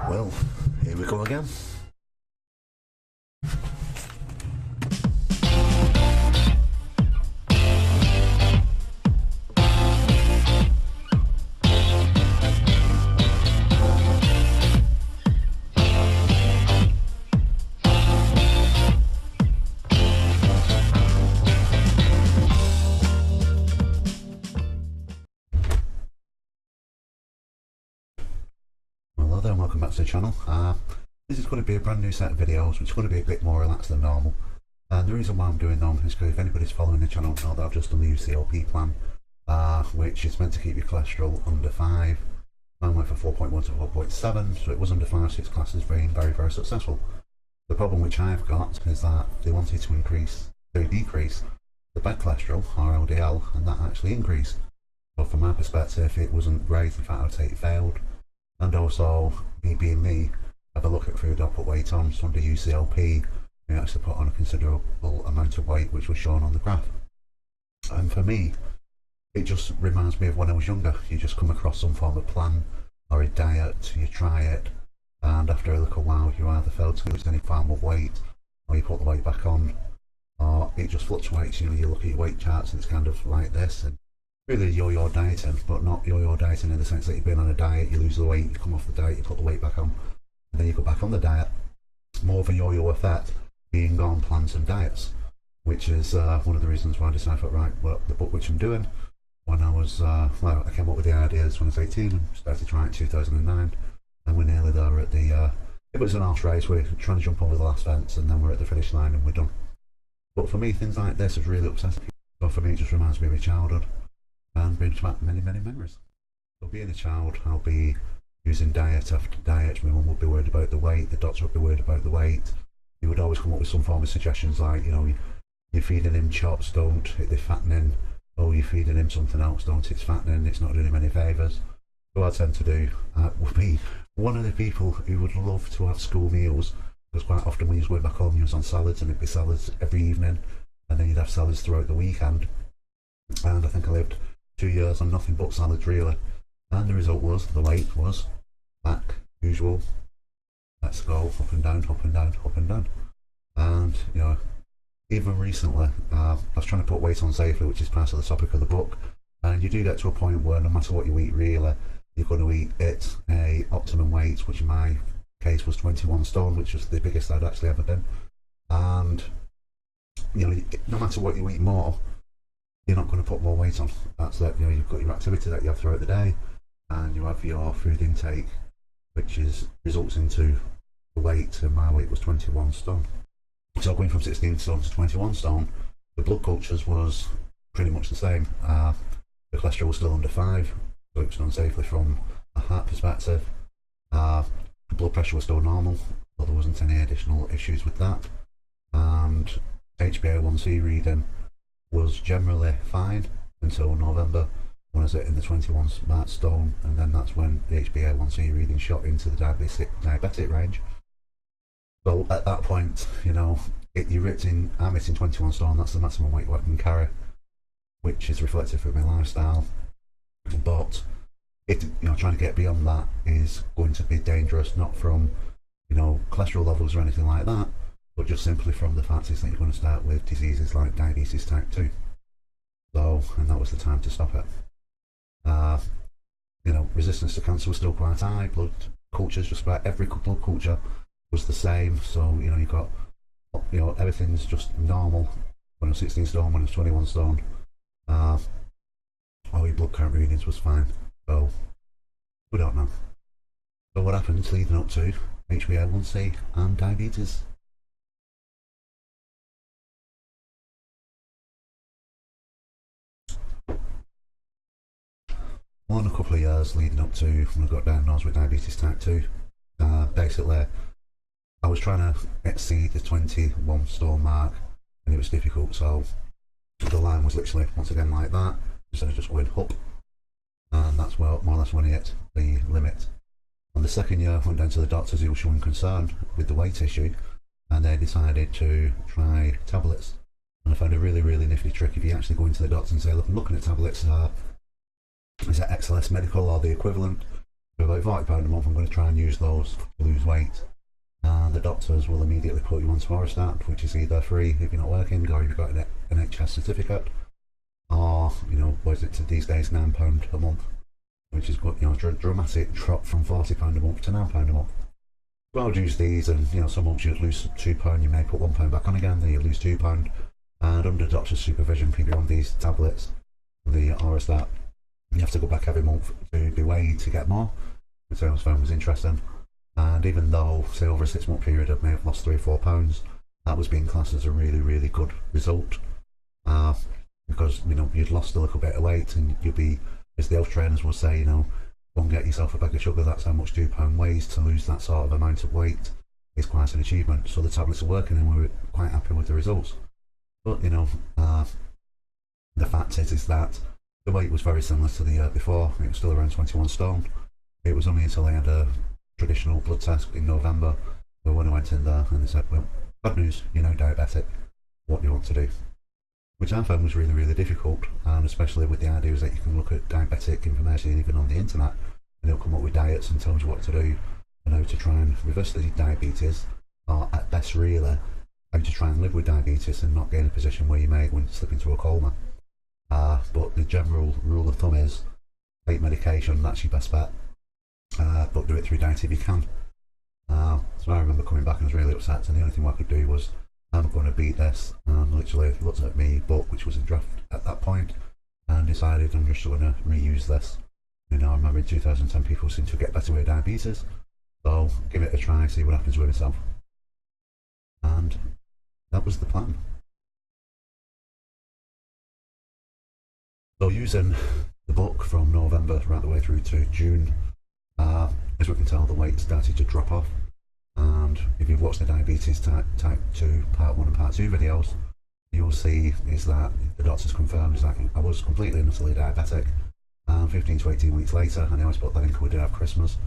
Well, here we go again. Hello there and welcome back to the channel. This is going to be a brand new set of videos which is going to be a bit more relaxed than normal. And the reason why I'm doing them is because if anybody's following the channel know that I've just done the UCLP plan, which is meant to keep your cholesterol under 5. Mine went from 4.1 to 4.7, so it was under 5, 6 classes, being very, very successful. The problem which I've got is that they wanted to decrease the bad cholesterol, or LDL, and that actually increased. But from my perspective it wasn't great, in fact I'd say it failed. And also, me being me, have a look at food I put weight on. So under UCLP, we actually put on a considerable amount of weight, which was shown on the graph. And for me, it just reminds me of when I was younger. You just come across some form of plan or a diet, you try it, and after a little while you either fail to lose any form of weight, or you put the weight back on, or it just fluctuates. You know, you look at your weight charts and it's kind of like this, and really yo-yo dieting, but not yo-yo dieting in the sense that you've been on a diet, you lose the weight, you come off the diet, you put the weight back on, and then you go back on the diet. More of a yo-yo effect being on plans and diets, which is one of the reasons why I decided, right, well, the book which I'm doing, when I was, well, I came up with the ideas when I was 18 and started trying it in 2009, and we're nearly there at the, it was an horse race, we're trying to jump over the last fence, and then we're at the finish line and we're done. But for me, things like this have really upset me. So for me, it just reminds me of my childhood, and brings back many, many memories. So being a child, I'll be using diet after diet. My mum would be worried about the weight, the doctor would be worried about the weight. He would always come up with some form of suggestions like, you know, you're feeding him chops, don't, they're fattening. Oh, you're feeding him something else, don't, it's fattening, it's not doing him any favours. So what I tend to do would be one of the people who would love to have school meals, because quite often when you was going back home you was on salads, and it'd be salads every evening, and then you'd have salads throughout the weekend. And I think I lived 2 years on nothing but salads really, and the result was the weight was back usual. Let's go up and down, up and down, up and down. And you know, even recently I was trying to put weight on safely, which is part of the topic of the book, and you do get to a point where no matter what you eat really, you're going to eat it a optimum weight, which in my case was 21 stone, which was the biggest I'd actually ever been. And you know, no matter what you eat more, you're not going to put more weight on. That's it. You know, you've got your activity that you have throughout the day, and you have your food intake, which results into the weight. And my weight was 21 stone. So going from 16 stone to 21 stone, the blood cultures was pretty much the same. The cholesterol was still under 5, so it was done safely from a heart perspective. The blood pressure was still normal, but there wasn't any additional issues with that. And HbA1c reading was generally fine until November, when I was in the 21 stone, and then that's when the HbA1c reading shot into the diabetic range. So at that point, you know, I'm hitting 21 stone, that's the maximum weight I can carry, which is reflective of my lifestyle. But you know, trying to get beyond that is going to be dangerous, not from, you know, cholesterol levels or anything like that, but just simply from the fact is that you're going to start with diseases like diabetes type 2. So, and that was the time to stop it. You know, resistance to cancer was still quite high, blood cultures, just about every blood culture was the same. So, you know, you got, you know, everything's just normal. When I was 16 stone, when I was 21 stone, all your blood count readings was fine. So, we don't know. So what happens leading up to HbA1c and diabetes? Well, in a couple of years leading up to when I got diagnosed with diabetes type 2, basically I was trying to exceed the 21 stone mark, and it was difficult. So the line was literally once again like that, instead of just going up, and that's where more or less when I hit the limit. On the second year I went down to the doctors who were showing concern with the weight issue, and they decided to try tablets. And I found a really, really nifty trick. If you actually go into the doctor and say, look, I'm looking at tablets, is that XLS Medical or the equivalent? So about £40 a month, I'm going to try and use those to lose weight. And the doctors will immediately put you on Orostat, which is either free if you're not working, or if you've got an NHS certificate, or, you know, what is it these days, £9 a month, which is good, you know, a dramatic drop from £40 a month to £9 a month. So I'll use these, and, you know, some months you'll lose £2, you may put £1 back on again, then you lose £2, and under doctor's supervision, people on these tablets, the Orostat, you have to go back every month to be weighed to get more, which I found was interesting. And even though, say, over a 6-month period I may have lost 3 or 4 pounds, that was being classed as a really, really good result. Because, you know, you'd lost a little bit of weight, and you'd be, as the health trainers will say, you know, go and get yourself a bag of sugar, that's how much £2 weighs. To lose that sort of amount of weight is quite an achievement. So the tablets are working, and we were quite happy with the results. But, you know, the fact is that the weight was very similar to the year before. It was still around 21 stone. It was only until I had a traditional blood test in November when I went in there, and they said, well, bad news, you're now diabetic, what do you want to do? Which I found was really, really difficult, and especially with the ideas that you can look at diabetic information even on the internet, and it'll come up with diets and tell you what to do, and how to try and reverse the diabetes, or at best really, how to try and live with diabetes and not get in a position where you may slip into a coma. But the general rule of thumb is, take medication, that's your best bet. But do it through diet if you can. So I remember coming back and I was really upset, and the only thing I could do was, I'm going to beat this, and literally looked at my book, which was in draft at that point, and decided I'm just going to reuse this. You know, I remember in 2010 people seem to get better with diabetes, so give it a try, see what happens with myself. And that was the plan. So using the book from November right the way through to June, as we can tell, the weight started to drop off. And if you've watched the diabetes type 2 part 1 and part 2 videos, you'll see is that the doctors confirmed is that I was completely and utterly diabetic. 15 to 18 weeks later, and I always put that in because we did have Christmas,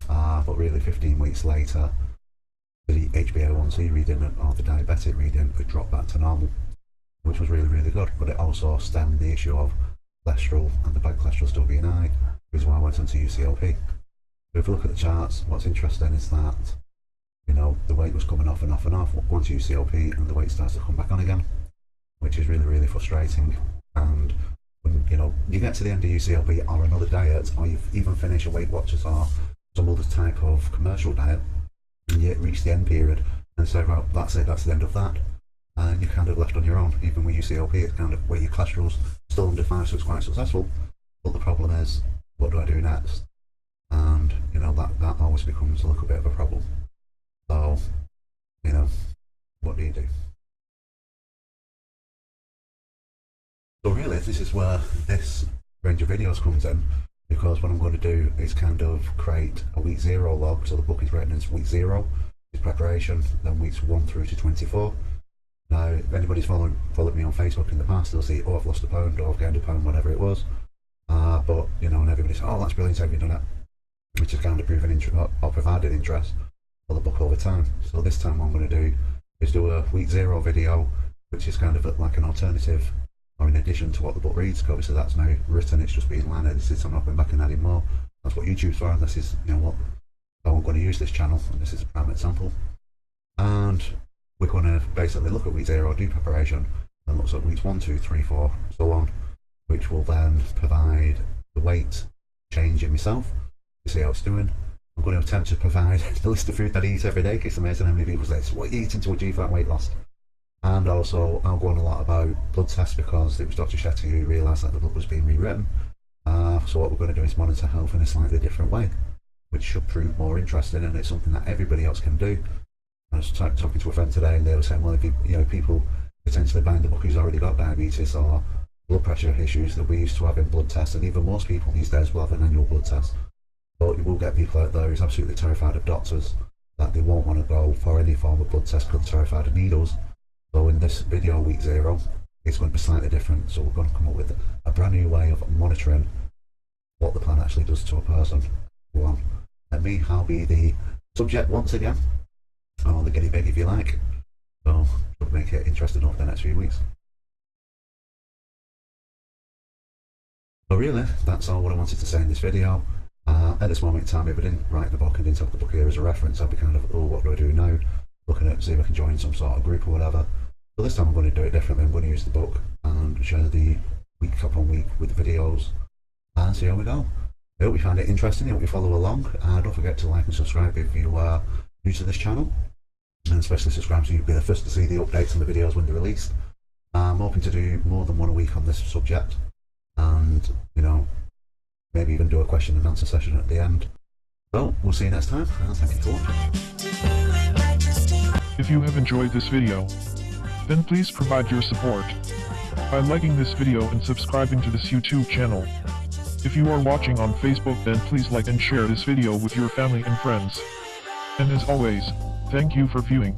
but really 15 weeks later, the HbA1c reading or the diabetic reading had dropped back to normal, which was really, really good. But it also stemmed the issue of cholesterol and the bad cholesterol still being high, which is why I went on to UCLP. So if you look at the charts, what's interesting is that, you know, the weight was coming off and off and off once UCLP, and the weight starts to come back on again, which is really, really frustrating. And when, you know, you get to the end of UCLP or another diet, or you've even finished a Weight Watchers or some other type of commercial diet, and you reach the end period and say, well, that's it, that's the end of that, and you're kind of left on your own. Even with UCLP, it's kind of where your cholesterol's still under 5, so it's quite successful. But the problem is, what do I do next? And, you know, that always becomes a little bit of a problem. So, you know, what do you do? So really, this is where this range of videos comes in, because what I'm going to do is kind of create a week 0 log. So the book is written as week 0 is preparation, then weeks 1 through to 24. Now, if anybody's followed me on Facebook in the past, they'll see, oh, I've lost a pound, or I've gained a pound, whatever it was. But, you know, and everybody says, oh, that's brilliant, have you done it? Which has kind of proven or provided interest for the book over time. So this time what I'm going to do is do a week 0 video, which is kind of like an alternative, or in addition to what the book reads, because obviously that's now written, it's just being line edited, so I'm not going back and adding more. That's what YouTube's for, and this is, you know, what I'm going to use this channel, and this is a prime example. And we're going to basically look at week 0, do preparation, and look at weeks 1, 2, 3, 4, so on, which will then provide the weight change in myself, to see how it's doing. I'm going to attempt to provide the list of food that I eat every day, because it's amazing how many people say, what are you eating to achieve that weight loss? And also, I'll go on a lot about blood tests, because it was Dr. Shetty who realised that the book was being rewritten. So what we're going to do is monitor health in a slightly different way, which should prove more interesting, and it's something that everybody else can do. I was talking to a friend today, and they were saying, well, if you know, people potentially buying the book who's already got diabetes or blood pressure issues, that we used to have in blood tests, and even most people these days will have an annual blood test. But you will get people out there who's absolutely terrified of doctors, that they won't want to go for any form of blood test because they're terrified of needles. So in this video, week 0, it's going to be slightly different. So we're going to come up with a brand new way of monitoring what the plan actually does to a person. Go on. And me, I'll be the subject once again, or the guinea pig if you like. So it'll make it interesting over the next few weeks. So really, that's all what I wanted to say in this video. at this moment in time, if I didn't write the book and didn't have the book here as a reference, I'd be kind of, oh, what do I do now? Looking at see if I can join some sort of group or whatever. So this time I'm going to do it differently. I'm going to use the book and share the week upon week with the videos and see how we go. I hope you find it interesting. I hope you follow along. Don't forget to like and subscribe if you are new to this channel, and especially subscribe so you'll be the first to see the updates on the videos when they're released. I'm hoping to do more than one a week on this subject, and maybe even do a question and answer session at the end. So we'll see you next time, and thank you for watching. If you have enjoyed this video, then please provide your support by liking this video and subscribing to this YouTube channel. If you are watching on Facebook, then please like and share this video with your family and friends. And as always, thank you for viewing.